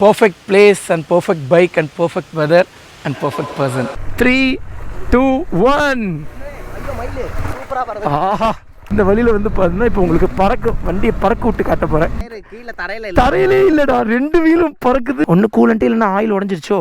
perfect place and perfect bike and perfect weather and perfect person. 3, 2, 1. ஆஹா, இந்த வழியில வந்து பாத்தீங்கன்னா இப்போ உங்களுக்கு வண்டியை பறக்க விட்டு காட்ட போறேன். தரையிலே இல்லடா, 2 வீலும் பறக்குது. ஒன்னு கூலண்டே இல்லைன்னா ஆயில் உடஞ்சிருச்சோ.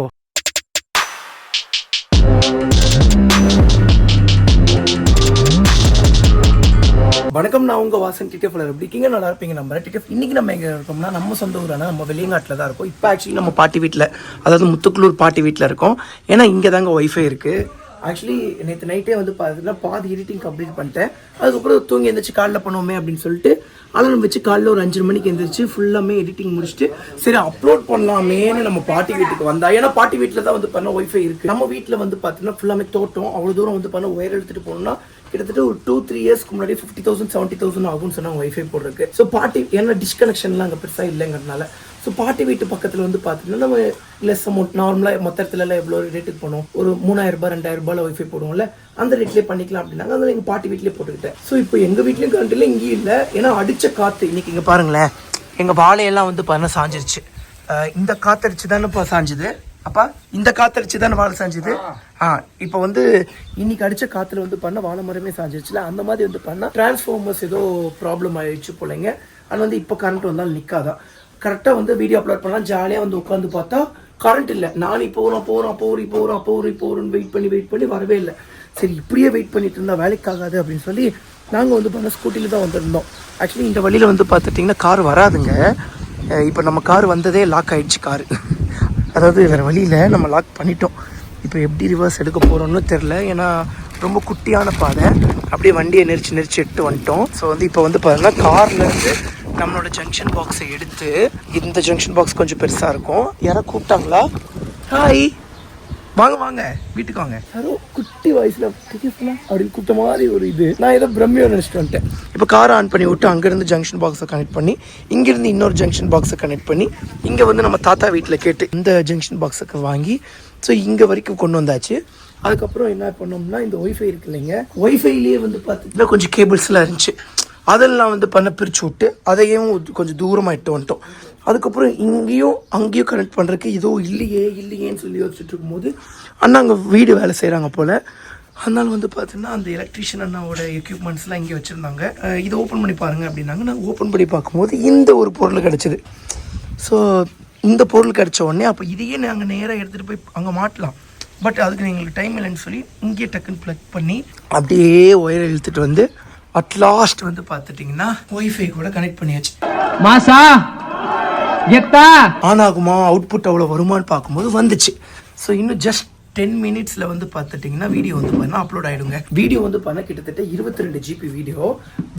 வணக்கம், நான் உங்கள் வாசன் டிடிஎஃப். எப்படி இருக்கீங்க? நல்லா இருப்பீங்க நம்புறேன். டிடிஎஃப் இன்னைக்கு நம்ம எங்கே இருக்கோம்னா நம்ம சொந்த ஊரான நம்ம வெளியங்காட்டில் தான் இருக்கோம். இப்போ ஆக்சுவலி நம்ம பாட்டி வீட்டில், அதாவது முத்துக்குளூர் பாட்டி வீட்டில் இருக்கோம். ஏன்னா இங்கே தாங்க ஒய்ஃபை இருக்குது. ஆக்சுவலி நேற்று நைட்டே வந்து பார்த்தீங்கன்னா பாதி எடிட்டிங் கம்ப்ளீட் பண்ணிட்டேன். அதுக்கப்புறம் தூங்கி எழுந்திரிச்சு காலைல பண்ணுவோமே அப்படின்னு சொல்லிட்டு அலாரம் வச்சு காலைல ஒரு 5 மணிக்கு எழுந்திரிச்சு ஃபுல்லாமே எடிட்டிங் முடிச்சுட்டு சரி அப்லோட் பண்ணலாமேன்னு நம்ம பாட்டி வீட்டுக்கு வந்தா. ஏன்னா பாட்டி வீட்டில் தான் வந்து பண்ண ஒய்ஃபை இருக்குது. நம்ம வீட்டில் வந்து பார்த்தீங்கன்னா ஃபுல்லாமே தோட்டம். அவ்வளோ தூரம் வந்து பண்ண ஒயர் எடுத்துகிட்டு போகணும்னா கிட்டத்தட்ட ஒரு 2-3 இயர்ஸ்க்கு முன்னாடி 50,000 70,000 ஆகும்னு சொன்னாங்க ஒய்ஃபை போடுறதுக்கு. ஸோ பாட்டி ஏன்னா டிஸ்கனெக்ஷன்லாம் அங்கே பெருசாக இல்லைங்கிறதுனால ஸோ பாட்டி வீட்டு பக்கத்தில் வந்து பார்த்தீங்கன்னா நம்ம லெஸ் அமௌண்ட் நார்மலாக மொத்தத்துலலாம் எவ்வளோ ரேட்டுக்கு போனோம், ஒரு 3000 ரூபாய் 2000 ரூபாயில் ஒய்ஃபை போடுவோம்ல, அந்த ரேட்லேயே பண்ணிக்கலாம் அப்படின்னாங்க. அதில் எங்கள் பாட்டி வீட்லேயே போட்டுக்கிட்டேன். ஸோ இப்போ எங்கள் வீட்லேயும் கரண்ட் இல்லை, இங்கேயும் இல்லை. ஏன்னா அடித்த காற்று இன்னைக்கு இங்கே பாருங்களேன், எங்கள் வாழையெல்லாம் வந்து பண்ண சாஞ்சிருச்சு. இந்த காற்றடிச்சு தானே இப்போ சாஞ்சுது. அப்பா இந்த காற்றடிச்சு தானே வாழை சாஞ்சுது. இப்போ வந்து இன்னைக்கு அடித்த காற்றுல வந்து பண்ண வாழை மரமே சாஞ்சிருச்சுல, அந்த மாதிரி வந்து பண்ணால் டிரான்ஸ்ஃபார்மர்ஸ் ஏதோ ப்ராப்ளம் ஆயிடுச்சு போலங்க. அது வந்து இப்போ கரண்ட் வந்தாலும் நிற்காதான். கரெக்டாக வந்து வீடியோ அப்லோட் பண்ணலாம், ஜாலியாக வந்து உட்காந்து பார்த்தா கரண்ட் இல்லை. நான் போகிறோன்னு வெயிட் பண்ணி வரவே இல்லை. சரி இப்படியே வெயிட் பண்ணிட்டு இருந்தால் வேலைக்காகாது அப்படின்னு சொல்லி நாங்கள் வந்து பண்ண ஸ்கூட்டியில் தான் வந்திருந்தோம். ஆக்சுவலி இந்த வழியில் வந்து பார்த்துட்டிங்கன்னா கார் வராதுங்க. இப்போ நம்ம கார் வந்ததே லாக் ஆகிடுச்சு காரு. அதாவது வேறு வழியில் நம்ம லாக் பண்ணிட்டோம். இப்போ எப்படி ரிவர்ஸ் எடுக்க போகிறோன்னு தெரில. ஏன்னா ரொம்ப குட்டியான பாதை, அப்படியே வண்டியை நெரிச்சு எடுத்து வந்துட்டோம். ஸோ வந்து இப்போ வந்து பார்த்தீங்கன்னா கார்லேருந்து நம்மளோட ஜங்ஷன் பாக்ஸை எடுத்து, இந்த ஜங்ஷன் பாக்ஸ் கொஞ்சம் பெருசாக இருக்கும். யாரோ கூப்பிட்டாங்களா? ஹாய், வாங்க வீட்டுக்கு வாங்க. யாரோ குட்டி வயசில் அப்படின்னு கூப்பிட்ட மாதிரி ஒரு இது. நான் ஏதோ பிரம்மையோ நினச்சிட்டு வந்துட்டேன். இப்போ காரை ஆன் பண்ணி விட்டு அங்கேருந்து ஜங்ஷன் பாக்ஸை கனெக்ட் பண்ணி, இங்கேருந்து இன்னொரு ஜங்ஷன் பாக்ஸை கனெக்ட் பண்ணி, இங்கே வந்து நம்ம தாத்தா வீட்டில் கேட்டு இந்த ஜங்ஷன் பாக்ஸுக்கு வாங்கி ஸோ இங்கே வரைக்கும் கொண்டு வந்தாச்சு. அதுக்கப்புறம் என்ன பண்ணோம்னா இந்த ஒய்ஃபை இருக்கு இல்லைங்க, ஒய்ஃபைலேயே வந்து பார்த்திங்கன்னா கொஞ்சம் கேபிள்ஸ்லாம் இருந்துச்சு. அதெல்லாம் வந்து பண்ண பிரித்து விட்டு அதையும் கொஞ்சம் தூரமாக இட்டு வந்துட்டோம். அதுக்கப்புறம் இங்கேயும் அங்கேயும் கனெக்ட் பண்ணுறதுக்கு ஏதோ இல்லையேன்னு சொல்லி யோசிச்சுட்டு இருக்கும்போது அண்ணா அங்கே வீடு வேலை செய்கிறாங்க போல். அதனால வந்து பார்த்தீங்கன்னா அந்த எலக்ட்ரிஷியன் அண்ணாவோட எக்யூப்மெண்ட்ஸ்லாம் இங்கே வச்சுருந்தாங்க. இதை ஓப்பன் பண்ணி பாருங்கள் அப்படின்னாங்க. நான் ஓப்பன் பண்ணி பார்க்கும்போது இந்த ஒரு பொருள் கிடச்சிது. ஸோ இந்த பொருள் கிடச்ச உடனே அப்போ இதையே நாங்கள் நேராக எடுத்துகிட்டு போய் அங்கே மாட்டலாம். பட் அதுக்கு எங்களுக்கு டைம் இல்லைன்னு சொல்லி இங்கேயே டக்குன்னு ப்ளக் பண்ணி அப்படியே ஒயரை இழுத்துட்டு வந்து அட்லாஸ்ட் வந்து பார்த்துட்டிங்கன்னா ஒய்ஃபை கூட கனெக்ட் பண்ணியாச்சு. மாசா ஆன் ஆகுமா, அவுட்புட் அவ்வளோ வருமானு பார்க்கும்போது வந்துச்சு. ஸோ இன்னும் ஜஸ்ட் 10 மினிட்ஸில் வந்து பார்த்துட்டிங்கன்னா வீடியோ வந்து பண்ணால் அப்லோட் ஆகிடுங்க. வீடியோ வந்து பண்ண கிட்டத்தட்ட 22 GB வீடியோ.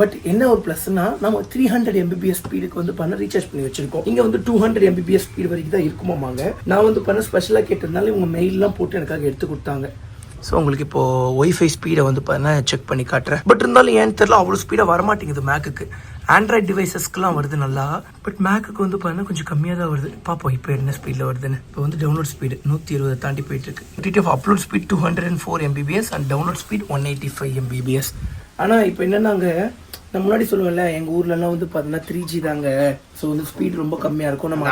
பட் என்ன ஒரு ப்ளஸ்னா நம்ம 300 Mbps ஸ்பீடுக்கு வந்து பண்ண ரீசார்ஜ் பண்ணி வச்சிருக்கோம். இங்கே வந்து 200 Mbps ஸ்பீடு வரைக்கும் தான் இருக்குமாங்க. நான் வந்து பண்ண ஸ்பெஷலாக கேட்டதுனால இவங்க மெயிலெலாம் போட்டு எனக்காக எடுத்து கொடுத்தாங்க. ஸோ உங்களுக்கு இப்போது ஒய்ஃபை ஸ்பீடை வந்து பார்த்தீங்கன்னா செக் பண்ணி காட்டுறேன். பட் இருந்தாலும் ஏன்னு தெரியல அவ்வளோ ஸ்பீடாக வரமாட்டேங்குது மேக்குக்கு. ஆண்ட்ராய்ட் டிவைசஸ்க்குலாம் வருது நல்லா, பட் மேக்குக்கு வந்து பார்த்தீங்கன்னா கொஞ்சம் கம்மியாக தான் வருது. பார்ப்போம் இப்போ என்ன ஸ்பீடில் வருதுன்னு. இப்போ வந்து டவுன்லோட் ஸ்பீடு 120 தாண்டி போயிட்டுருக்கு. TTF upload speed 204 Mbps and download speed 185 Mbps. ஆனால் இப்போ என்னன்னாங்க, நான் முன்னாடி சொல்லுவேன்ல எங்கள் ஊர்லலாம் வந்து பார்த்தீங்கன்னா 3G தாங்க. ஸோ வந்து ஸ்பீட் ரொம்ப கம்மியாக இருக்கும். நம்ம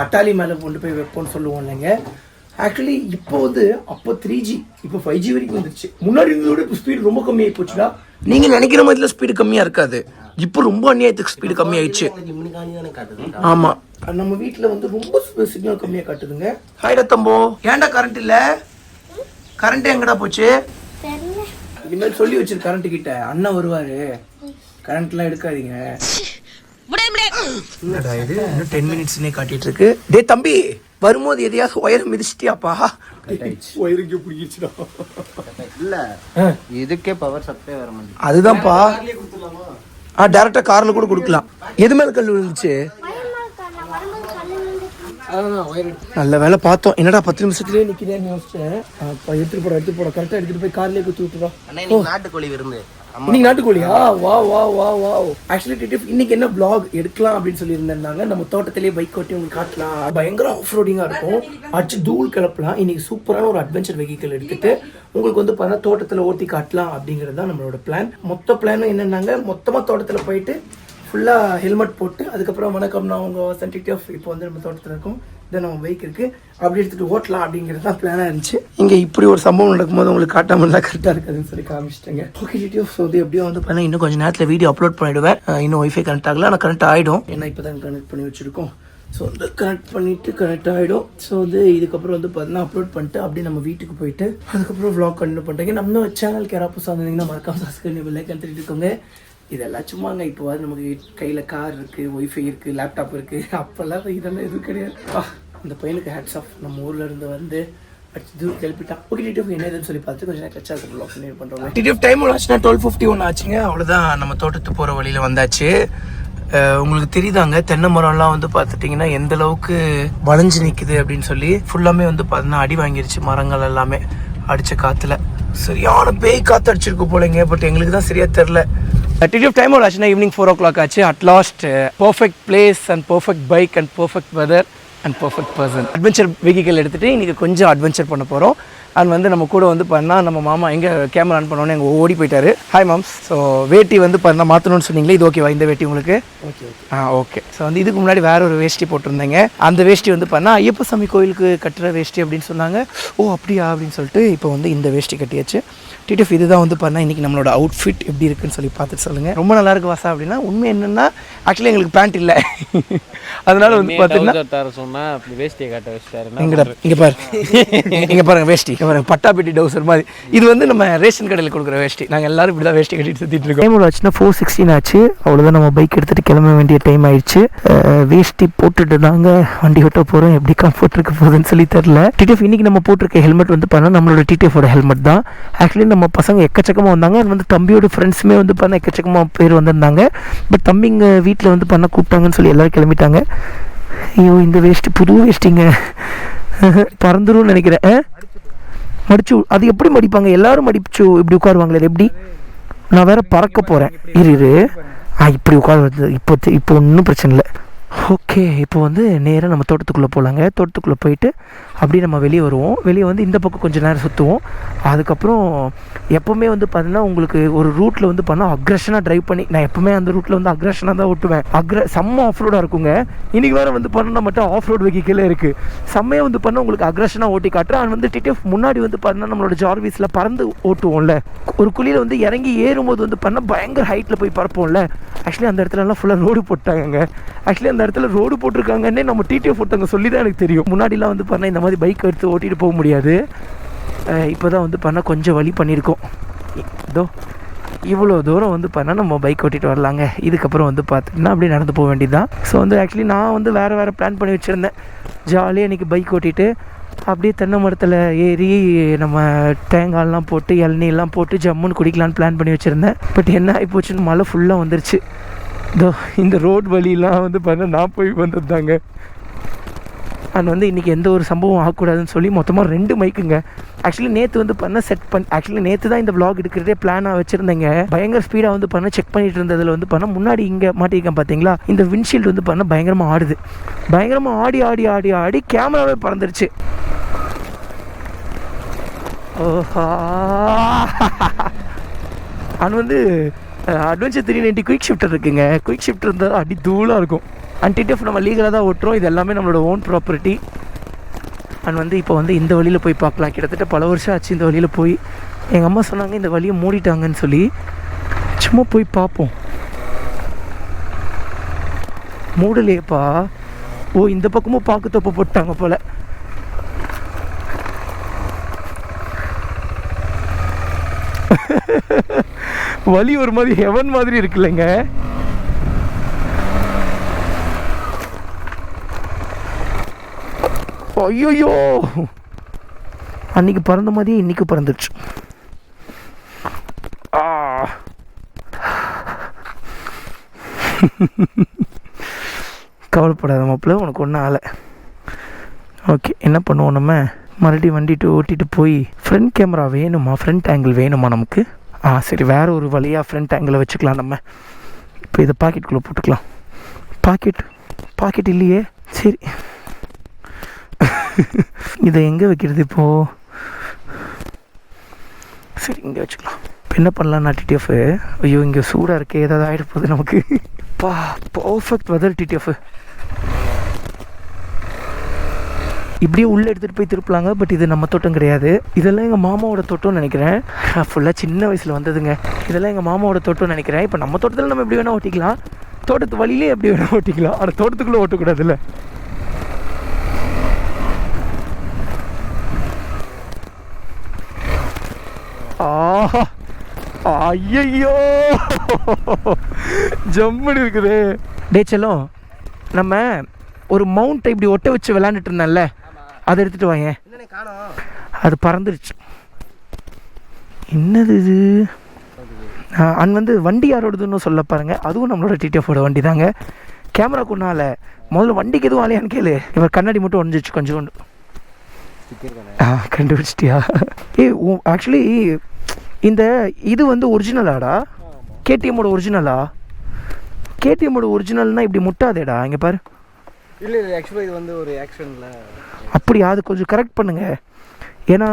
அட்டாலி மேலே கொண்டு போய் வைப்போம்னு சொல்லுவோம் இல்லைங்க. ஆக்சுவலி இப்போ வந்து அப்போ 3G இப்போ 5G வரைக்கும் வந்துருச்சு. முன்னாடி இருந்ததோட இப்போ ஸ்பீடு ரொம்ப கம்மியாகி போச்சுடா. நீங்கள் நினைக்கிற மாதிரில ஸ்பீடு கம்மியாக இருக்காது, இப்போ ரொம்ப அநியாயத்துக்கு ஸ்பீடு கம்மியாயிடுச்சு. ஆமாம், நம்ம வீட்டில் வந்து ரொம்ப சிக்னல் கம்மியாக காட்டுதுங்க. ஹாய்டா தம்போ, ஏன்டா கரண்ட் இல்லை? கரண்ட் எங்கடா போச்சு? இனிமேல் சொல்லி வச்சிரு கரண்ட் கிட்ட, அண்ணா வருவாரு, கரண்ட்லாம் எடுக்காதீங்க. என்னடா இது இன்னும் 10 மினிட்ஸ்னே காட்டிட்டு இருக்கு. டே தம்பி, வரும்போது எதையாவது ஒயர் மிதிச்சிட்டியாப்பா? ஒயருக்கு பிடிச்சிடா. இல்ல இதுக்கே பவர் சப்ளை வர மாட்டேங்குது. அதுதான்ப்பா. டைரக்டா கார்ல கூட கொடுக்கலாம். எது மேல கல் விழுந்துச்சு? நல்ல வேலை பார்த்தோம். என்னடா 10 நிமிஷத்துலேயே நிற்கிறேன்னு யோசிச்சேன். எடுத்துட்டு போட கரெக்டாக எடுத்துட்டு போய் கார்லேயே குத்தி விட்டுறோம். நாட்டுக்கோழி விருந்து இன்னைக்கு. நாட்டுக்கோழியா? வா வா வா வா. ஆக்சுவலி டிடிஎஃப் இன்னைக்கு என்ன vlog எடுக்கலாம் அப்படின்னு சொல்லி இருந்தாங்க. நம்ம தோட்டத்திலேயே பைக் ஓட்டி உங்களுக்கு காட்டலாம், பயங்கர ஆஃப் ரோடிங்காக இருக்கும், அடிச்சு தூள் கிளப்பலாம். இன்னைக்கு சூப்பரான ஒரு அட்வென்ச்சர் வெஹிக்கிள் எடுத்துட்டு உங்களுக்கு வந்து பார்த்தா தோட்டத்தில் ஓட்டி காட்டலாம் அப்படிங்கிறது தான் நம்மளோட பிளான். மொத்த பிளானும் என்னன்னாங்க, மொத்தமாக தோட்டத்தில் போயிட்டு ஃபுல்லாக ஹெல்மெட் போட்டு அதுக்கப்புறம் வணக்கம் நான் உங்கள் வாசன் டிடிஎஃப் இப்போ வந்து நம்ம தோட்டத்தில் இருக்கோம். இதை நம்ம பைக் இருக்குது அப்படி எடுத்துகிட்டு ஓட்டலாம் அப்படிங்கிறது தான் பிளானாக இருந்துச்சு. இங்கே இப்படி ஒரு சம்பவம் நடக்கும்போது உங்களுக்கு காட்டாமல் இருந்தால் கரெக்டாக இருக்காதுன்னு சொல்லி காமிச்சிட்டேங்க. Okay TTF. ஸோ இது எப்படியோ வந்து பார்த்தீங்கன்னா இன்னும் கொஞ்சம் நேரத்தில் வீடியோ அப்லோட் பண்ணிவிடுவேன். இன்னும் ஒய்ஃபை கனெக்ட் ஆகல, ஆனால் கனெக்ட் ஆகிடும். ஏன்னா இப்போ தான் கனெக்ட் பண்ணி வச்சுருக்கோம். ஸோ வந்து கனெக்ட் பண்ணிவிட்டு கனெக்ட் ஆகிடும். ஸோ வந்து இதுக்கப்புறம் வந்து பார்த்தீங்கன்னா அப்லோட் பண்ணிட்டு அப்படியே நம்ம வீட்டுக்கு போயிட்டு அதுக்கப்புறம் vlog கண்டினியூ பண்ணுறீங்க. நம்ம சேனலுக்கு யாராவது புதுசாக வந்தீங்கன்னா மறக்காம சப்ஸ்கிரைப் லைக் கற்றுட்டு இருக்கோங்க. இதெல்லாம் சும்மாங்க. இப்போ நமக்கு கையில் கார் இருக்குது, ஒய்ஃபை இருக்குது, லேப்டாப் இருக்குது. அப்போல்லாம் இதெல்லாம் எதுவும் கிடையாது. அந்த பையனுக்கு ஹேட்ஸ் ஆஃப். நம்ம ஊரில் இருந்து வந்து தூரம் கிளப்பிட்டான். ஓகே டிடிஎஃப் என்ன ஏதுன்னு சொல்லி பார்த்து கொஞ்சம் நேரம் கச்சா vlog கண்டினியூ பண்ணுறோம். டிடிஎஃப் டைம் ஆச்சுன்னா 12:51 ஆச்சுங்க. அவ்வளோதான், நம்ம தோட்டத்துக்கு போகிற வழியில் வந்தாச்சு. உங்களுக்கு தெரியுதாங்க தென்னை மரம்லாம் வந்து பார்த்துட்டிங்கன்னா எந்த அளவுக்கு வளைஞ்சு நிற்குது அப்படின்னு சொல்லி. ஃபுல்லாமே வந்து பார்த்தீங்கன்னா அடி வாங்கிருச்சு மரங்கள் எல்லாமே அடித்த காற்றுல. சரியான பேய் காற்று அடிச்சிருக்கு போலங்க. பட் எங்களுக்கு தான் சரியாக தெரில. டிடிஎஃப் டைம் ஆச்சுன்னா ஈவினிங் 4 o'clock ஆச்சு. At last perfect place and perfect bike and perfect weather and perfect person. Adventure vehicle எடுத்துகிட்டு இன்றைக்கி கொஞ்சம் அட்வென்ச்சர் பண்ண போகிறோம். அண்ட் வந்து நம்ம கூட வந்து பண்ணால் நம்ம மாமா எங்கே கேமரா ஆன் பண்ணோன்னே எங்கள் ஓடி போயிட்டாரு. Hi moms. ஸோ வேட்டி வந்து பண்ண மாற்றணும்னு சொன்னீங்களே, இது ஓகேவா இந்த வேட்டி உங்களுக்கு? Okay okay. ஸோ வந்து இதுக்கு முன்னாடி வேற ஒரு வேஷ்டி போட்டிருந்தேங்க. அந்த வேஷ்டி வந்து பண்ணால் ஐயப்ப சாமி கோயிலுக்கு கட்டுற வேஷ்டி அப்படின்னு சொன்னாங்க. ஓ அப்படியா அப்படின்னு சொல்லிட்டு இப்போ வந்து இந்த வேஷ்டி கட்டியாச்சு. டிடிஎஃப் இதுதான் வந்து பண்ணால் இன்றைக்கி நம்மளோட அவுட்ஃபிட் எப்படி இருக்குன்னு சொல்லி பார்த்துட்டு சொல்லுங்கள். ரொம்ப நல்லா இருக்கு வாசா அப்படின்னா. உண்மை என்னென்னா ஆக்சுவலி எங்களுக்கு பேண்ட் இல்லை, அதனால வந்து பார்த்தீங்கன்னா சொன்னால் வேஷ்டியை காட்ட வச்சுட்டாரு. இங்கே பாரு, இங்கே பாருங்கள் வேஷ்டி பாருங்க, பட்டாப்பட்டி டவுசர் மாதிரி. இது வந்து நம்ம ரேஷன் கடையில் கொடுக்குற வேஷ்டி. நாங்கள் எல்லாரும் இப்படி தான் வேஷ்டி கட்டிட்டு சுற்றிட்டு இருக்கோம். டைம் ஆச்சுன்னா 4:16 ஆச்சு. அவ்வளோதான், நம்ம பைக் எடுத்துகிட்டு கிளம்ப வேண்டிய டைம் ஆயிடுச்சு. வேஷ்டி போட்டுட்டு தாங்க வண்டி ஓட்ட போகிறோம். எப்படி கம்ஃபர்ட் இருக்க போகுதுன்னு சொல்லி தெரில. டிடிஎஃப் இன்றைக்கி நம்ம போட்டிருக்க ஹெல்மெட் வந்து பண்ணால் நம்மளோட டிடிஎஃபோட ஹெல்மெட் தான். ஆக்சுவலி நம்ம பசங்க எக்கச்சக்கமாக வந்தாங்க. அது வந்து தம்பியோட ஃப்ரெண்ட்ஸுமே வந்து பண்ண எக்கச்சக்கமாக பேர் வந்திருந்தாங்க. பட் தம்பிங்க வீட்டில் வந்து பண்ண கூப்பிட்டாங்கன்னு சொல்லி எல்லோரும் கிளம்பிட்டாங்க. ஐயோ இந்த வேஷ்டி புது வேஷ்டிங்க பறந்துரும்னு நினைக்கிறேன். மடிச்சு அது எப்படி மடிப்பாங்க? எல்லாரும் மடிச்சு இப்படி உட்காருவாங்களே, அது எப்படி? நான் வேற பறக்க போகிறேன். இரு இப்படி உட்காருறது இப்போ ஒன்றும் பிரச்சனை இல்லை. ஓகே, இப்போ வந்து நேராக நம்ம தோட்டத்துக்குள்ளே போகலாங்க. தோட்டத்துக்குள்ளே போயிட்டு அப்படியே நம்ம வெளியே வருவோம். வெளியே வந்து இந்த பக்கம் கொஞ்சம் நேரம் சுற்றுவோம். அதுக்கப்புறம் எப்போவுமே வந்து பார்த்தீங்கன்னா உங்களுக்கு ஒரு ரூட்டில் வந்து பண்ணால் அக்ரெஷனாக ட்ரைவ் பண்ணி, நான் எப்போவுமே அந்த ரூட்டில் வந்து அக்ரெஷனாக தான் ஓட்டுவேன். செம்ம ஆஃப் ரோடாக இருக்குங்க. இன்றைக்கி வேறு வந்து பண்ணால் மட்டும் ஆஃப் ரோடு வெஹிக்கிளே இருக்குது. செம்மையாக வந்து பண்ணால் உங்களுக்கு அக்ரெஷனாக ஓட்டி காட்டுறேன். அது வந்து டிடிஎஃப் முன்னாடி வந்து பார்த்தீங்கன்னா நம்மளோட ஜார்விஸில் பறந்து ஓட்டுவோம்ல, ஒரு குழியில் வந்து இறங்கி ஏறும்போது வந்து பண்ணால் பயங்கர ஹைட்டில் போய் பறப்போம்ல. ஆக்சுவலி அந்த இடத்துலலாம் ஃபுல்லாக ரோடு போட்டாங்க. ஆக்சுவலி அந்த இடத்துல ரோடு போட்டிருக்காங்கன்னே நம்ம டிடிஎஃப் ஒருத்தவங்க சொல்லி தான் எனக்கு தெரியும். முன்னாடிலாம் வந்து பண்ணால் இந்த மாதிரி பைக் எடுத்து ஓட்டிகிட்டு போக முடியாது. இப்போ தான் வந்து பண்ணால் கொஞ்சம் வழி பண்ணியிருக்கோம். இதோ இவ்வளோ தூரம் வந்து பண்ணால் நம்ம பைக் ஓட்டிகிட்டு வரலாங்க. இதுக்கப்புறம் வந்து பார்த்தீங்கன்னா அப்படியே நடந்து போக வேண்டியது தான். ஸோ வந்து ஆக்சுவலி நான் வந்து வேறு பிளான் பண்ணி வச்சுருந்தேன். ஜாலியாக இன்றைக்கி பைக் ஓட்டிகிட்டு அப்படியே தென்னை மரத்தில் ஏறி நம்ம தேங்காயெல்லாம் போட்டு இளநீலாம் போட்டு ஜம்முன்னு குடிக்கலான்னு பிளான் பண்ணி வச்சுருந்தேன். பட் என்ன ஆகி போச்சுன்னு மழை ஃபுல்லாக வந்துருச்சு. இதோ இந்த ரோட் வழியெலாம் வந்து பண்ண நான் போய் வந்ததுதாங்க. அண்ட் வந்து இன்றைக்கி எந்த ஒரு சம்பவம் ஆகக்கூடாதுன்னு சொல்லி மொத்தமாக 2 மைக்குங்க. ஆக்சுவலி நேற்று வந்து பண்ண ஆக்சுவலி நேற்று தான் இந்த vlog எடுக்கிறதே பிளானாக வச்சுருந்தேங்க. பயங்கர ஸ்பீடாக வந்து பண்ண செக் பண்ணிட்டு இருந்ததில் வந்து பண்ண முன்னாடி இங்கே மாட்டிருக்கேன் பார்த்தீங்களா, இந்த விண்ட்ஷீல்டு வந்து பண்ண பயங்கரமாக ஆடுது. பயங்கரமாக ஆடி ஆடி ஆடி ஆடி கேமராவே பறந்துருச்சு. ஓஹா அண்ட் வந்து அட்வென்ச்சர் 390 குயிக் ஷிஃப்டர் இருக்குங்க. குயிக் ஷிஃப்டர் இருந்தால் அடி தூளாக இருக்கும். அண்ட் டிடிஎஃப் நம்ம லீகலாக தான் ஓட்டுறோம். இது எல்லாமே நம்மளோட ஓன் ப்ராப்பர்ட்டி. அண்ட் வந்து இப்போ வந்து இந்த வழியில் போய் பார்க்கலாம். கிட்டத்தட்ட பல வருஷம் ஆச்சு இந்த வழியில் போய். எங்கள் அம்மா சொன்னாங்க இந்த வழியை மூடிட்டாங்கன்னு சொல்லி. சும்மா போய் பார்ப்போம். மூடலையேப்பா. ஓ இந்த பக்கமும் பார்க்க தொப்பை போட்டாங்க போல். வழி ஒரு மாதிரி ஹெவன் மாதிரி இருக்குல்லங்க. ஐயோ அன்னைக்கு பறந்த மாதிரியே இன்னைக்கு பறந்துடுச்சு. கவலைப்படாத மாப்பிள்ள, உனக்கு ஒன்றும் ஆலை. ஓகே, என்ன பண்ணுவோம் நம்ம மறுபடியும் வண்டிட்டு ஓட்டிகிட்டு போய் ஃப்ரண்ட் கேமரா வேணுமா, ஃப்ரண்ட் ஆங்கிள் வேணுமா நமக்கு? சரி, வேறு ஒரு வழியாக ஃப்ரண்ட் ஆங்கிளை வச்சுக்கலாம் நம்ம. இப்போ இதை பாக்கெட்டுக்குள்ளே போட்டுக்கலாம். பாக்கெட் இல்லையே. சரி இதை எங்கே வைக்கிறது இப்போது? சரி இங்கே வச்சுக்கலாம். இப்போ என்ன பண்ணலாம் டிடிஎஃப்? ஐயோ இங்கே சூடாக இருக்கே, ஏதாவது ஆகிட போகுது நமக்கு. பா பர்ஃபெக்ட் வெதர் டிடிஎஃப். இப்படியே உள்ளே எடுத்துகிட்டு போய் திருப்பலாங்க. பட் இது நம்ம தோட்டம் கிடையாது. இதெல்லாம் எங்கள் மாமாவோட தோட்டம்னு நினைக்கிறேன். ஃபுல்லாக சின்ன வயசில் வந்ததுங்க. இதெல்லாம் எங்கள் மாமாவோட தோட்டம்னு நினைக்கிறேன். இப்போ நம்ம தோட்டத்தில் நம்ம எப்படி வேணால் ஓட்டிக்கலாம், தோட்டத்து வழியிலே எப்படி வேணால் ஓட்டிக்கலாம். ஆனால் தோட்டத்துக்குள்ளே ஓட்டக்கூடாதுல்ல. ஆஹா ஐயோ ஜம்முன்னு இருக்குது. டே செல்லம், நம்ம ஒரு மவுண்ட்டை இப்படி ஒட்ட வச்சு விளாண்டுட்டு இருந்தேன்ல, அதை எடுத்துகிட்டு வாங்க. அது பறந்துருச்சு. என்னது இது? வந்து வண்டி யாரோடதுன்னு சொல்ல பாருங்க. அதுவும் நம்மளோட டிடிஎஃபோட வண்டி தாங்க. கேமரா கொண்டால முதல்ல வண்டிக்கு எதுவும் ஆலையான்னு கேளு. இவர் கண்ணாடி மட்டும் ஒழிஞ்சிச்சு கொஞ்சோண்டு. கண்டுபிடிச்சிட்டியா? ஆக்சுவலி இந்த இது வந்து ஒரிஜினலாடா? கேடிஎம்மோட ஒரிஜினலா? கேடிஎம்மோட ஒரிஜினல்னா இப்படி முட்டாதேடா. இங்கே பாரு. இல்லை ஆக்சுவலாக இது வந்து ஒரு ஆக்ஷனில் அப்படியா? அது கொஞ்சம் கரெக்ட் பண்ணுங்க. ஏன்னா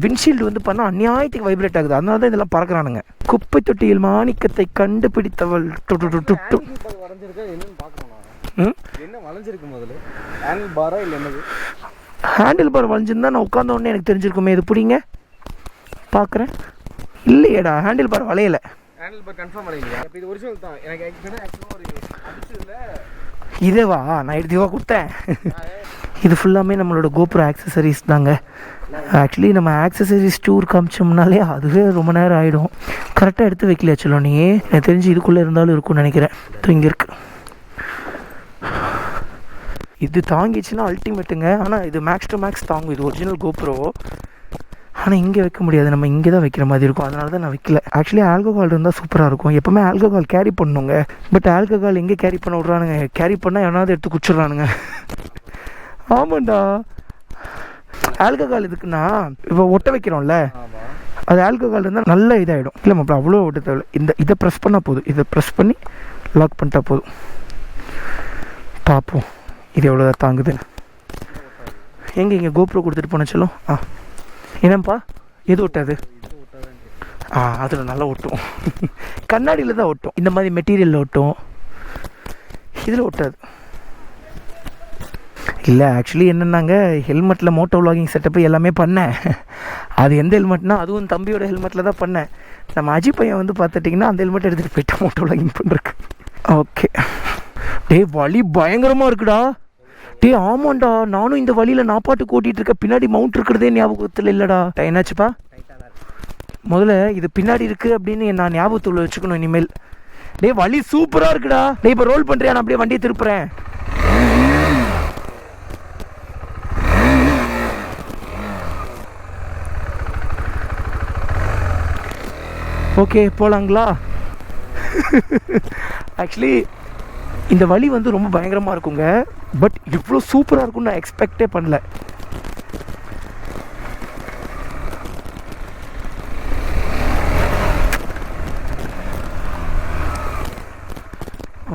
விண்ட்ஷீல்டு வந்து பண்ணால் அநியாயத்துக்கு வைப்ரேட் ஆகுது. அதனால தான் இதெல்லாம் பறக்கிறானுங்க. குப்பை தொட்டியில் மாணிக்கத்தை கண்டுபிடித்தவள் ஹேண்டில் பார் வளைஞ்சிருந்தா நான் உட்காந்த உடனே எனக்கு தெரிஞ்சிருக்குமே. இது பிடிங்க பார்க்குறேன். இல்லையேடா, ஹேண்டில் பார் வளையலை. இதேவா நான் எடுத்துவா கொடுத்தேன். இது ஃபுல்லாமே நம்மளோட கோப்ரோ ஆக்சசரிஸ் தாங்க. ஆக்சுவலி நம்ம ஆக்சசரிஸ் டூர் காமிச்சோம்னாலே அதுவே ரொம்ப நேரம் ஆகிடும். கரெக்டாக எடுத்து வைக்கலையா சொல்லும். நீ எனக்கு தெரிஞ்சு இதுக்குள்ளே இருந்தாலும் இருக்கும்னு நினைக்கிறேன். இங்கே இருக்கு. இது தாங்கிச்சுன்னா அல்டிமேட்டுங்க. ஆனால் இது மேக்ஸ் டு மேக்ஸ் தாங்கும். இது ஒரிஜினல் கோப்ரோ. ஆனால் இங்கே வைக்க முடியாது. நம்ம இங்கே தான் வைக்கிற மாதிரி இருக்கும். அதனால தான் நான் வைக்கல. ஆக்சுவலி ஆல்கஹால் இருந்தால் சூப்பராக இருக்கும். எப்போவுமே ஆல்கஹால் கேரி பண்ணணுங்க. பட் ஆல்கஹால் எங்கே கேரி பண்ண விட்றானுங்க? கேரி பண்ணால் எவனாவது எடுத்து குடிச்சிட்றானுங்க. ஆமாண்டா. ஆல்கஹால் இதுக்குன்னா இப்போ ஒட்ட வைக்கிறோம்ல, அது ஆல்கஹால் இருந்தால் நல்ல இதாகிடும். இல்லை மாப்பிள அவ்வளோ ஒட்ட தேவை. இதை ப்ரெஸ் பண்ணால் போதும். இதை ப்ரெஸ் பண்ணி லாக் பண்ணிட்டா போதும். பார்ப்போம் இது எவ்வளோ தாங்குதுன்னு. இங்கே கோப்ரோ கொடுத்துட்டு போன சொல்லும். என்னப்பா எது ஒட்டாது? அதில் நல்லா ஒட்டும். கண்ணாடியில் தான் ஒட்டும். இந்த மாதிரி மெட்டீரியலில் ஒட்டும். இதில் ஒட்டாது. இல்லை ஆக்சுவலி என்னென்னாங்க, ஹெல்மெட்டில் மோட்டோ விலாகிங் செட்டப்பு எல்லாமே பண்ணேன். அது எந்த ஹெல்மெட்னா அதுவும் தம்பியோட ஹெல்மெட்டில் தான் பண்ணேன். நம்ம அஜி பையன் வந்து பார்த்துட்டிங்கன்னா அந்த ஹெல்மெட் எடுத்துகிட்டு போயிட்டேன் மோட்டோ விலாகிங் பண்ணுறக்கு. ஓகே. டே வலி பயங்கரமாக இருக்குடா. டே ஆமாண்டா, நானும் இந்த வழியில் நான் பாட்டுக்கு ஓட்டிகிட்டு இருக்கேன். பின்னாடி மவுண்ட் இருக்கிறதே ஞாபகத்தில் இல்லைடா. என்னாச்சுப்பா? முதல்ல இது பின்னாடி இருக்குது அப்படின்னு நான் ஞாபகத்தில் வச்சுக்கணும் இனிமேல். டே வழி சூப்பராக இருக்குடா. டே இப்போ ரோல் பண்ணுறியா? நான் அப்படியே வண்டியை திருப்புறேன். ஓகே போகலாங்களா? ஆக்சுவலி இந்த வழி வந்து ரொம்ப பயங்கரமாக இருக்குங்க. பட் இவ்வளோ சூப்பராக இருக்கும்னு நான் எக்ஸ்பெக்டே பண்ணல.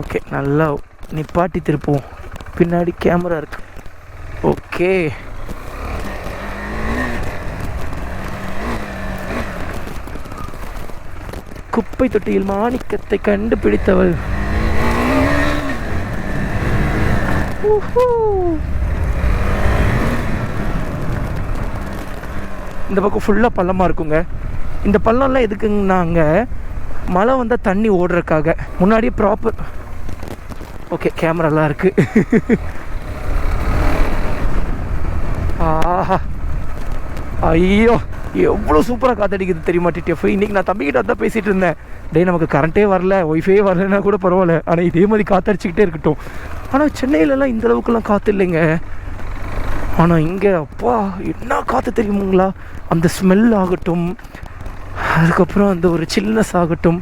ஓகே நல்லா நிப்பாட்டி திருப்போம். பின்னாடி கேமரா இருக்கு. ஓகே குப்பை தொட்டியில் மாணிக்கத்தை கண்டுபிடித்தவள். இந்த பக்கம் ஃபுல்லாக பள்ளமாக இருக்குங்க. இந்த பள்ளம்லாம் எதுக்குங்கன்னாங்க, மழை வந்தால் தண்ணி ஓடுறதுக்காக. முன்னாடியே ப்ராப்பர். ஓகே கேமராலாம் இருக்குது. ஆஹா ஐயோ எவ்வளோ சூப்பராக காற்றடிக்குது தெரியுமா டிடிஎஃப். இன்றைக்கி நான் தம்பிக்கிட்ட தான் பேசிகிட்டு இருந்தேன். டே நமக்கு கரண்ட்டே வரல, ஒய்ஃபே வரலன்னா கூட பரவாயில்ல, ஆனால் இதே மாதிரி காற்றடிச்சிக்கிட்டே இருக்கட்டும். ஆனால் சென்னையிலலாம் இந்த அளவுக்குலாம் காற்று இல்லைங்க. ஆனால் இங்கே அப்பா என்ன காற்று தெரியுமுங்களா. அந்த ஸ்மெல் ஆகட்டும், அதுக்கப்புறம் அந்த ஒரு சில்னஸ் ஆகட்டும்,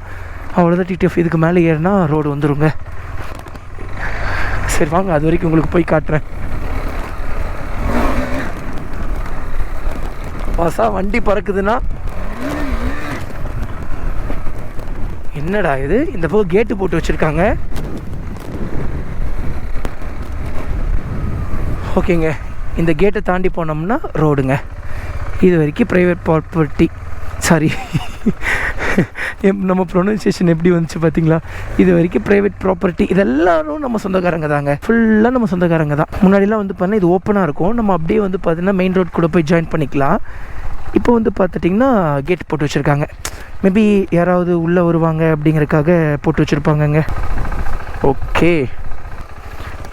அவ்வளோதான் டிடிஎஃப். இதுக்கு மேலே ஏறினா ரோடு வந்துடுங்க. சரி வாங்க, அது வரைக்கும் உங்களுக்கு போய் காட்டுறேன். பாசா வண்டி பறக்குதுன்னா என்னடா இது? இந்த பக்கம் கேட்டு போட்டு வச்சுருக்காங்க. ஓகேங்க, இந்த கேட்டை தாண்டி போனோம்னா ரோடுங்க. இது வரைக்கும் ப்ரைவேட் ப்ராப்பர்ட்டி. சாரி நம்ம ப்ரொனன்சியேஷன் எப்படி வந்துச்சு பார்த்தீங்களா? இது வரைக்கும் ப்ரைவேட் ப்ராப்பர்ட்டி, இதெல்லாரும் நம்ம சொந்தக்காரங்க தாங்க, ஃபுல்லாக நம்ம சொந்தக்காரங்க தான். முன்னாடிலாம் வந்து பார்த்தீங்கன்னா இது ஓப்பனாக இருக்கும், நம்ம அப்படியே வந்து பார்த்தீங்கன்னா மெயின் ரோட் கூட போய் ஜாயின் பண்ணிக்கலாம். இப்போ வந்து பார்த்துட்டிங்கன்னா கேட் போட்டு வச்சுருக்காங்க. மேபி யாராவது உள்ளே வருவாங்க அப்படிங்கிறதுக்காக போட்டு வச்சுருப்பாங்கங்க. ஓகே,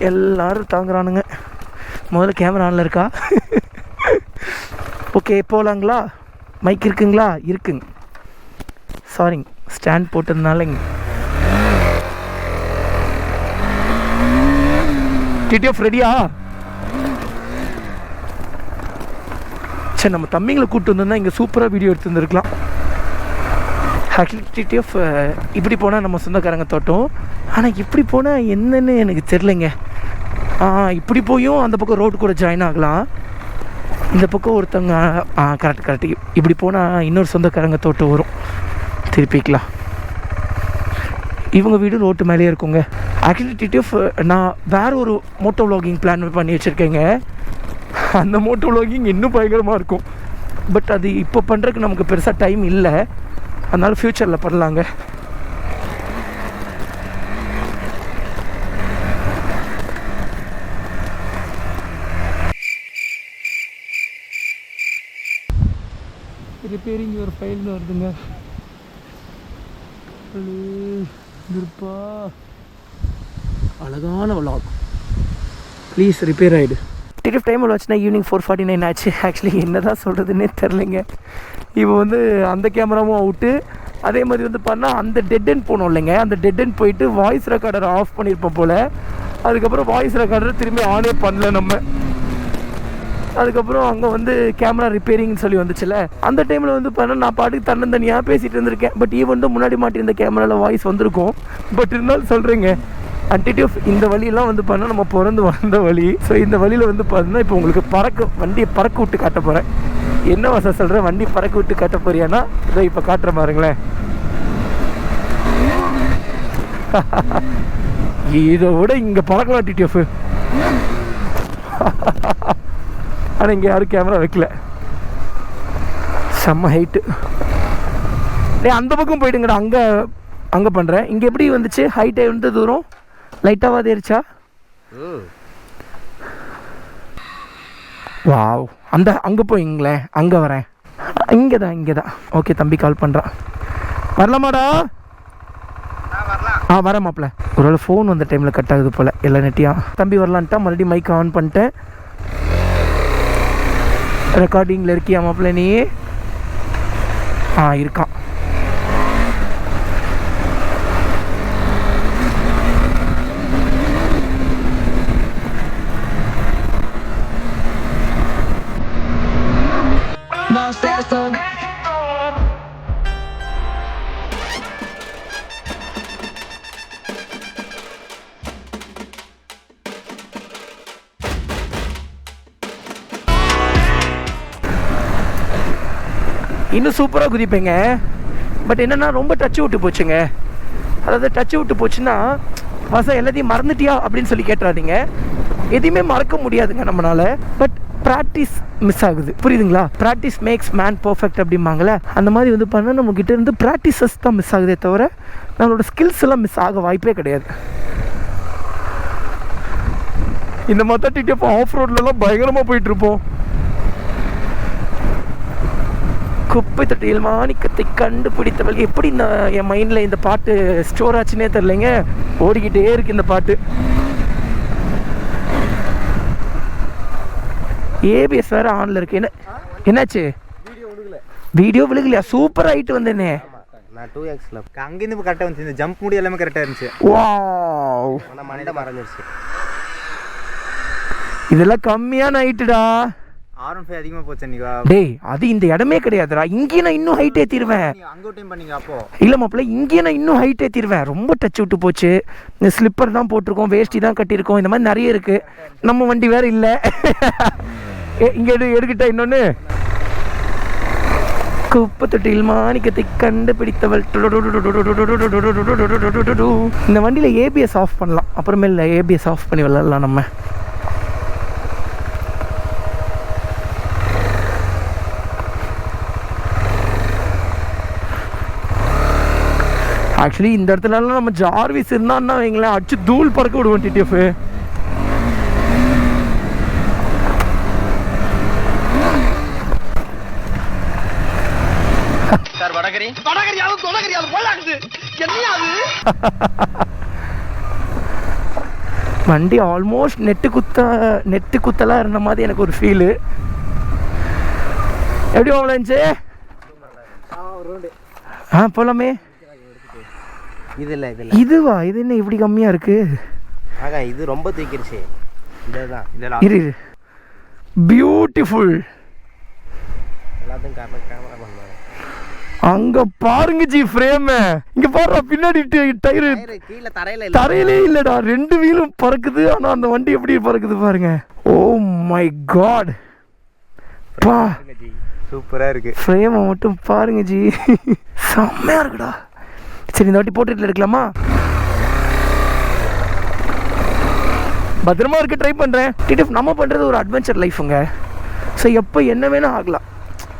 எல்லோரும் தாங்குறானுங்க. முதல்ல கேமரா ஆனில் இருக்கா? ஓகே, போகலாங்களா? மைக் இருக்குங்களா? இருக்குங்க. சாரிங்க, ஸ்டாண்ட் போட்டதுனாலங்க. டிடிஎஃப் ரெடியா? சரி, நம்ம தம்பிங்களை கூப்பிட்டு வந்திருந்தா இங்கே சூப்பராக வீடியோ எடுத்து வந்துருக்கலாம். ஆக்சுவலி டிடிஎஃப் இப்படி போனால் நம்ம சொந்தக்காரங்க தோட்டம், ஆனால் இப்படி போனால் என்னன்னு எனக்கு தெரிலங்க. இப்படி போயும் அந்த பக்கம் ரோடு கூட ஜாயின் ஆகலாம். இந்த பக்கம் ஒருத்தவங்க கரெக்ட் இப்படி போனால் இன்னொரு சொந்தக்காரங்க தோட்டம் வரும், திருப்பிக்கலாம். இவங்க வீடு ரோட்டு மேலேயே இருக்குங்க. ஆக்சுவலி டிடிஎஃப் நான் வேறு ஒரு மோட்டோ வ்ளாகிங் பிளான் பண்ணி வச்சுருக்கேங்க. அந்த மோட்டோ வ்ளாகிங் இன்னும் பயங்கரமாக இருக்கும். பட் அது இப்போ பண்ணுறதுக்கு நமக்கு பெருசாக டைம் இல்லை, அதனால் ஃப்யூச்சரில் பண்ணலாங்க. ரிப்பேரிங் ஒரு ஃபைல்னு வருதுங்க. இருப்பா, அழகான விளாக். ப்ளீஸ் ரிப்பேர் ஆகிடு. டிடிஎஃப் டைம் வச்சுனா ஈவினிங் 4:49 ஆச்சு. ஆக்சுவலி என்ன தான் சொல்கிறதுன்னே தெரிலங்க. இப்போ வந்து அந்த கேமராவும் அவுட்டு, அதே மாதிரி வந்து பண்ணால் அந்த டெட் எண்ட் போனோம் இல்லைங்க, அந்த டெட் எண்ட் போயிட்டு வாய்ஸ் ரெக்கார்டரை ஆஃப் பண்ணியிருப்போம் போல். அதுக்கப்புறம் வாய்ஸ் ரெக்கார்டர் திரும்பி ஆனே பண்ணல நம்ம. அதுக்கப்புறம் அங்கே வந்து கேமரா ரிப்பேரிங்னு சொல்லி வந்துச்சுல, அந்த டைமில் வந்து பண்ணால் நான் பாட்டுக்கு தன்னந்தனியாக பேசிகிட்டு இருந்திருக்கேன். பட் ஈவன் முன்னாடி மாட்டியிருந்த கேமராவில் வாய்ஸ் வந்திருக்கும். பட் இருந்தாலும் சொல்கிறேங்க, டிடிஎஃப் இந்த வழியெல்லாம் வந்து பண்ணால் நம்ம பிறந்து வந்த வழி. ஸோ இந்த வழியில் வந்து பார்த்தீங்கன்னா இப்போ உங்களுக்கு வண்டியை பறக்க விட்டு காட்ட போகிறேன். என்ன வசதி சொல்கிறேன், வண்டி பறக்க விட்டு காட்ட போறியானா இதை இப்போ காட்டுற பாருங்களேன். இதை விட இங்கே பறக்கலாம் டிடிஎஃப். ஆனால் இங்கே யாரும் கேமரா வைக்கல, செம்ம ஹைட்டு. அந்த பக்கம் போயிட்டுங்கடா, அங்கே பண்ணுறேன். இங்கே எப்படி வந்துச்சு ஹைட்டை வந்து தூரம் லைட்டாக ஏறிச்சா? வாவ், அங்கே போயிங்களேன், அங்கே வரேன். இங்கே தான். ஓகே, தம்பி கால் பண்ணுறான். வரலாமாடா? வரேன் மாப்பிள்ள. ஒருவேளை ஃபோன் வந்த டைமில் கட் ஆகுது போல் எல்லா நெட்டியாக. தம்பி வரலான்ட்டா, மறுபடியும் மைக் ஆன் பண்ணிட்டேன். ரெக்கார்டிங்கில் இருக்கியா மாப்பிள்ள நீ? இருக்கான். இன்னும் சூப்பராக குதிப்பேங்க. பட் என்னென்னா ரொம்ப டச்சு விட்டு போச்சுங்க. அதாவது டச்சு விட்டு போச்சுன்னா எல்லாத்தையும் மறந்துட்டியா அப்படின்னு சொல்லி கேட்டுறாதீங்க. எதையுமே மறக்க முடியாதுங்க நம்மளால. பட் ப்ராக்டிஸ் மிஸ் ஆகுது, புரியுதுங்களா? ப்ராக்டிஸ் மேக்ஸ் மேன் பர்ஃபெக்ட் அப்படிம்பாங்களே, அந்த மாதிரி வந்து பண்ணால் நம்மக்கிட்ட இருந்து ப்ராக்டிஸஸ் தான் மிஸ் ஆகுதே தவிர நம்மளோட ஸ்கில்ஸ் எல்லாம் மிஸ் ஆக வாய்ப்பே கிடையாது. இந்த மாதிரி டிடிஎஃப் ஆஃப் ரோட்லலாம் பயங்கரமாக போயிட்டுருப்போம். குப்பை தொட்டியில் மாணிக்கத்தை கண்டுபிடித்தவள், எப்படி என் மைண்டில் இந்த பாட்டு ஸ்டோர் ஆச்சுன்னே தெரிலங்க. ஓடிக்கிட்டே இருக்கு இந்த பாட்டு. ஏபிஎஸ் வேறு ஆனில் இருக்கு. என்னாச்சு? வீடியோ விழுகலையா? சூப்பர் ஆகிட்டு வந்தேனே. நான் 2xல அங்கேருந்து கரெக்டாக வந்துச்சு. இந்த ஜம்ப் முடி எல்லாமே கரெக்டாக இருந்துச்சு. வாவ், மண்டை மறைஞ்சிருச்சு. இதெல்லாம் கம்மியான ஹைட்டுடா. R15 அதிகமாக போச்சு நீங்க. டேய், அது இந்த இடமே கிடையாதுடா. இங்கே நான் இன்னும் ஹைட் ஏற்றிடுவேன். அங்கே டைம் பண்ணீங்க அப்போ? இல்லை மாப்பிள்ள, இங்கே நான் இன்னும் ஹைட் ஏற்றிடுவேன். ரொம்ப டச் விட்டு போச்சு. இந்த ஸ்லிப்பர் தான் போட்டிருக்கோம், வேஷ்டி தான் கட்டியிருக்கோம், இந்த மாதிரி நிறைய இருக்குது. நம்ம வண்டி வேறு இல்லை. இங்கே எடுக்கிட்டா இன்னொன்று. குப்பை தொட்டியில் மாணிக்கத்தை கண்டுபிடித்தவள். இந்த வண்டியில் ஏபிஎஸ் ஆஃப் பண்ணலாம், அப்புறமேல ஏபிஎஸ் ஆஃப் பண்ணி விளாட்லாம் நம்ம. ஆக்சுவலி இந்த இடத்துலலாம் நம்ம ஜார்விஸ் இருந்தான்னா வைங்களேன் அடிச்சு தூள் பறக்க விடுவோம் டிடிஎஃப். சார் வடகரி வண்டி ஆல்மோஸ்ட் நெட்டு குத்தலாம் இருந்த மாதிரி எனக்கு ஒரு ஃபீலு. எப்படி போகலாச்சு? போலாமே. இதுவா? இது என்ன இப்படி கம்மியா இருக்கு? இது ரொம்ப தூக்கிடுச்சு. இரு பியூட்டிஃபுல். அங்க பாருங்க ஜி ஃப்ரேம். இங்க பாரு பின்னாடி டயர் தரையிலே இல்லடா, 2 வீலும் பறக்குது. ஆனா அந்த வண்டி எப்படி பறக்குது பாருங்க. ஓ மை காட், பா சூப்பரா இருக்கு. ஃப்ரேம் மட்டும் பாருங்க ஜி, செம்மையா இருக்குடா. சரி இந்த வாட்டி போர்ட்ரேட்ல எடுக்கலாமா? பத்திரமா இருக்க ட்ரை பண்ணுறேன். டிடிஎஃப் நம்ம பண்ணுறது ஒரு அட்வென்ச்சர் லைஃபுங்க. ஸோ எப்போ என்ன வேணால் ஆகலாம்.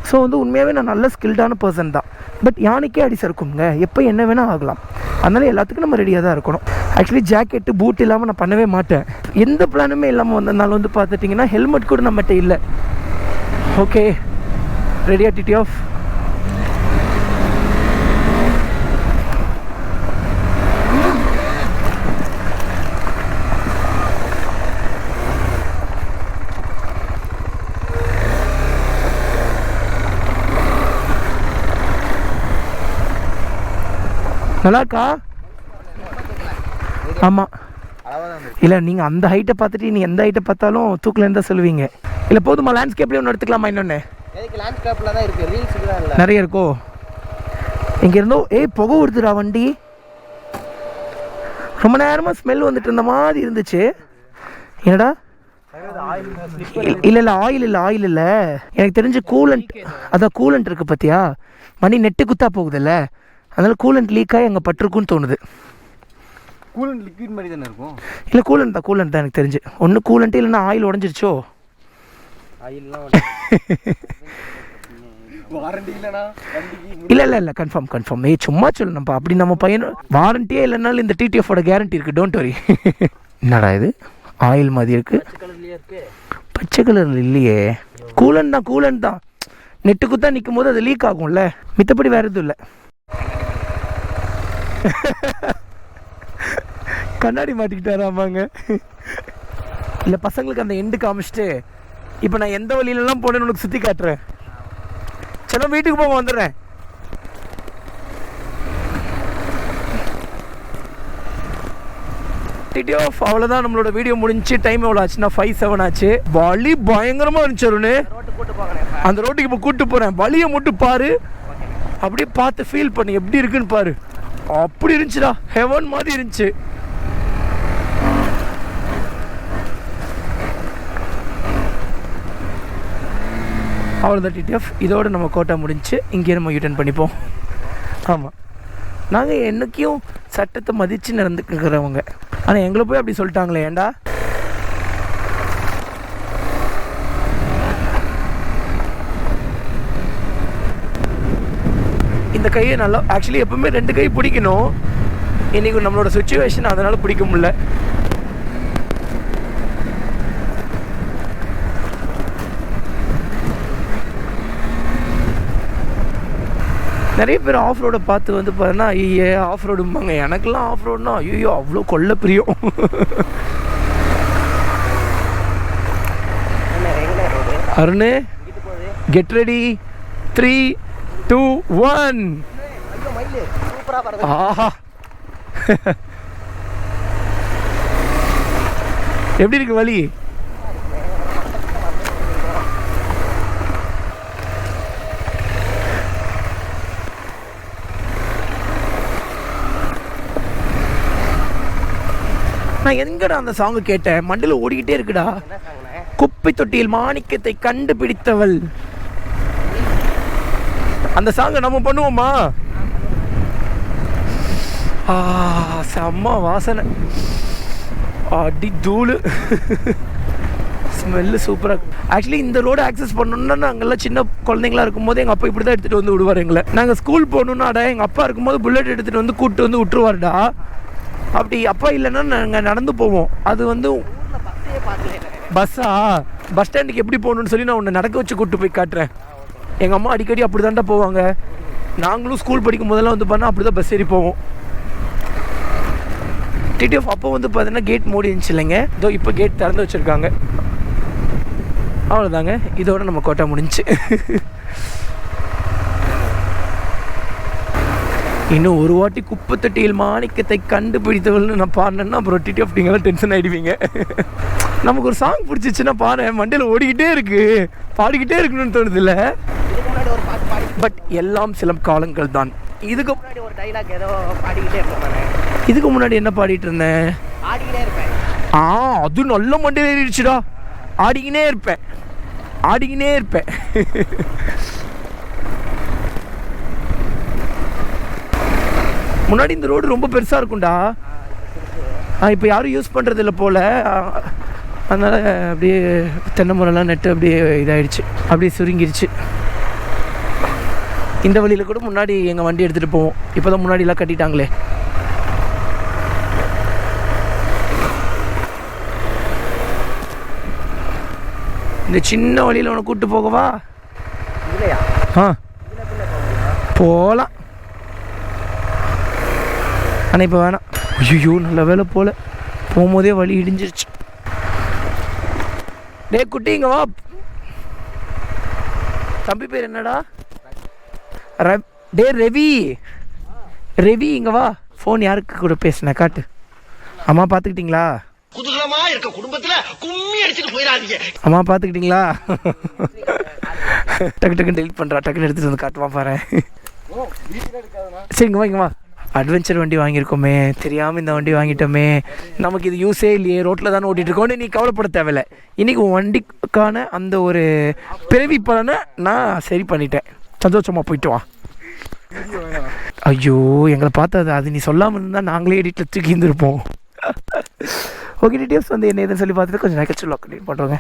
ஸோ வந்து உண்மையாகவே நான் நல்ல ஸ்கில்டான பர்சன் தான். பட் யானைக்கே அடி சறுக்குங்க, எப்போ என்ன வேணால் ஆகலாம். அதனால் எல்லாத்துக்கும் நம்ம ரெடியாக தான் இருக்கணும். ஆக்சுவலி ஜாக்கெட்டு பூட் இல்லாமல் நான் பண்ணவே மாட்டேன். எந்த பிளானுமே இல்லாமல் வந்ததுனால வந்து பார்த்துட்டிங்கன்னா ஹெல்மெட் கூட நம்மகிட்ட இல்லை. ஓகே ரெடியா டிடிஎஃப்? நல்லா இருக்கா? ஆமாம். இல்லை நீங்கள் அந்த ஹைட்டை பார்த்துட்டு நீ எந்த ஹைட்டை பார்த்தாலும் தூக்கலன்னு தான் சொல்லுவீங்க. இல்லை போதுமா லேண்ட்ஸ்கேப்லேயே ஒன்று எடுத்துக்கலாமா? இன்னொன்று நிறைய இருக்கோ? இங்கே இருந்தோ புகை வருதுடா வண்டி. ரொம்ப நேரமாக ஸ்மெல் வந்துட்டு இருந்த மாதிரி இருந்துச்சு. என்னடா? இல்லை ஆயில் இல்லை எனக்கு தெரிஞ்சு கூலண்ட். அதான் கூலண்ட் இருக்குது பார்த்தியா, மணி நெட்டு குத்தா போகுதுல்ல, அதனால் கூலண்ட் லீக் ஆகி அங்கே பட்டிருக்குன்னு தோணுது. கூலண்ட் லிக்விட் மாதிரி தானே இருக்கும்? இல்லை கூலண்ட் தான் எனக்கு தெரிஞ்சு. ஒன்று கூலண்ட்டு இல்லைன்னா ஆயில் உடஞ்சிருச்சோ. இல்லை கன்ஃபார்ம். சும்மா சொல்லு நம்ம அப்படி நம்ம பையன் வாரண்டியே இல்லைனாலும் இந்த டிடிஎஃபோட கேரண்டி இருக்குது, டோன்ட் வரி. என்னடா இது ஆயில் மாதிரி இருக்கு? பச்சை கலரில் இல்லையே. கூலண்ட் தான். நெட்டுக்கு தான் நிற்கும் போது அது லீக் ஆகும்ல, மித்தபடி வேறு எதுவும் இல்லை. கண்ணாடி மாட்டிக்கிட்டாராமாங்க. இல்லை பசங்களுக்கு அந்த எண்டு காமிச்சிட்டு இப்போ நான் எந்த வழியிலலாம் போனேன்னு உனக்கு சுற்றி காட்டுறேன். சரி வீட்டுக்கு போக வந்துடுறேன். டிடிஎஃப் அவ்வளோதான், நம்மளோட வீடியோ முடிஞ்சு. டைம் எவ்வளோ ஆச்சுன்னா 5:07 ஆச்சு. வழி பயங்கரமாக இருந்துச்சு அருண். அந்த ரோட்டுக்கு இப்போ கூப்பிட்டு போகிறேன். வழியை மட்டும் பாரு, அப்படியே பார்த்து ஃபீல் பண்ணி எப்படி இருக்குன்னு பாரு. அப்படி இருந்துச்சுடா, ஹெவன் மாதிரி இருந்துச்சு. அவ்வளோதான் டிடிஎஃப், இதோடு நம்ம கோட்டை முடிஞ்சு இங்கே நம்ம யூட்டன் பண்ணிப்போம். ஆமாம், நாங்கள் என்றைக்கும் சட்டத்தை மதித்து நடந்துக்கிறவங்க. ஆனால் எங்களை போய் அப்படி சொல்லிட்டாங்களே, ஏண்டா? இந்த கையை நல்லா ஆக்சுவலி எப்பவுமே 2 கை பிடிக்கணும். இன்றைக்கி நம்மளோட சுச்சுவேஷன் அதனால் பிடிக்க முடியல. நிறைய பேர் ஆஃப் ரோடை பார்த்து வந்து பார்த்தீங்கன்னா ஐயே ஆஃப் ரோடும்பாங்க. எனக்கெல்லாம் ஆஃப் ரோடுனா ஐயோ அவ்வளோ கொல்ல பிரியம். Arun get ready, 3, 2, 1. ஆஹா எப்படி இருக்கு வழி? நான் எங்கடா அந்த சாங்கு கேட்டேன், மண்டல ஓடிக்கிட்டே இருக்குடா. குப்பை தொட்டியில் மாணிக்கத்தை கண்டுபிடித்தவள். அந்த சாங்கை நம்ம பண்ணுவோமா? செம்ம வாசனை, அடி தூளு. ஸ்மெல்லு சூப்பராக. ஆக்சுவலி இந்த ரோடு ஆக்சஸ் பண்ணணும்னா நாங்கள்லாம் சின்ன குழந்தைங்களா இருக்கும்போது எங்கள் அப்பா இப்படி தான் எடுத்துகிட்டு வந்து விடுவார் எங்களை. நாங்கள் ஸ்கூல் போகணுன்னாடா எங்கள் அப்பா இருக்கும்போது புல்லட் எடுத்துகிட்டு வந்து கூப்பிட்டு வந்து விட்டுருவாருடா. அப்படி அப்பா இல்லைன்னா நாங்கள் நடந்து போவோம். அது வந்து பஸ்ஸா பஸ் ஸ்டாண்டுக்கு எப்படி போகணுன்னு சொல்லி நான் உன்னை நடக்க வச்சு கூப்பிட்டு போய் காட்டுறேன். எங்கள் அம்மா அடிக்கடி அப்படி தான்டா போவாங்க. நாங்களும் ஸ்கூல் படிக்கும் போதெல்லாம் வந்து பண்ணால் அப்படி தான் பஸ் ஏறி போவோம். டிடிஎஃப் அப்போ வந்து பார்த்தீங்கன்னா கேட் மூடி இருந்துச்சு இல்லைங்க. இதோ இப்போ கேட் திறந்து வச்சுருக்காங்க. அவ்வளோதாங்க, இதோட நம்ம கோட்டை முடிஞ்சு. இன்னும் ஒரு வாட்டி குப்பத்தொட்டியில் மாணிக்கத்தை கண்டுபிடித்தவள்னு நான் பாடினேன்னா அப்புறம் டிடிஎஃப் நீங்களாம் டென்ஷன் ஆகிடுவீங்க. நமக்கு ஒரு சாங் பிடிச்சிச்சுன்னா பாரு, மண்டையில் ஓடிக்கிட்டே இருக்கு, பாடிக்கிட்டே இருக்கணும்னு தோணுது இல்லை. பட் எல்லாம் சில காலங்கள் தான். இதுக்கு முன்னாடி ஒரு டைலாக் ஏதோ பாடிக்கிட்டே இருப்பேன். இதுக்கு முன்னாடி என்ன பாடிட்டு இருந்தேன்? ஆடிக்கிட்டே இருப்பேன். அது நல்ல மண்டையில் ஏறிடுச்சுடா. ஆடிக்கினே இருப்பேன், ஆடிக்கினே இருப்பேன். முன்னாடி இந்த ரோடு ரொம்ப பெருசாக இருக்கும்டா. இப்போ யாரும் யூஸ் பண்ணுறது இல்லை போல். அதனால் அப்படியே தென்னை மரம்லாம் நட்டு அப்படியே இதாகிடுச்சு, அப்படியே சுருங்கிடுச்சு. இந்த வழியில் கூட முன்னாடி எங்கள் வண்டி எடுத்துகிட்டு போவோம். இப்போ தான் முன்னாடிலாம் கட்டிட்டாங்களே. இந்த சின்ன வழியில் உனக்கு கூப்பிட்டு போகவா? இல்லையா? போகலாம். ஆனால் இப்போ வேணாம். ஐயோ நல்ல வேலை போல், போகும்போதே வழி இடிஞ்சிருச்சு. டே குட்டி இங்கே வா. தம்பி பேர் என்னடா? டே ரவி. ரவி இங்கே வா. ஃபோன் யாருக்கு கூட பேசுன காட்டு. அம்மா பார்த்துக்கிட்டிங்களா? குதூகலமா இருக்க குடும்பத்துல கும்மி அடிச்சுட்டு போயிடாதீங்க. அம்மா பார்த்துக்கிட்டிங்களா? டக்கு டக்குன்னு டெலிட் பண்ணுறா. டக்குன்னு எடுத்துகிட்டு வந்து காட்டுவா பாரு. சரி இங்கே வா, இங்கே வா. அட்வென்ச்சர் வண்டி வாங்கியிருக்கோமே, தெரியாமல் இந்த வண்டி வாங்கிட்டோமே, நமக்கு இது யூஸே இல்லையே, ரோட்டில் தானே ஓட்டிகிட்ருக்கோன்னு நீ கவலைப்பட தேவையில்லை. இன்றைக்கி வண்டிக்கான அந்த ஒரு பிறவி பலனை நான் சரி பண்ணிட்டேன். சந்தோஷமாக போயிட்டு வா. ஐயோ எங்களை பார்த்தது அது நீ சொல்லாமல் இருந்தால் நாங்களே எடிட்டில் தூக்கி இருந்திருப்போம். ஓகே, டீட்டெயில்ஸ் வந்து என்ன எதுன்னு சொல்லி பார்த்துட்டு கொஞ்சம் நகைச்சு லாக் பண்ணுறோங்க.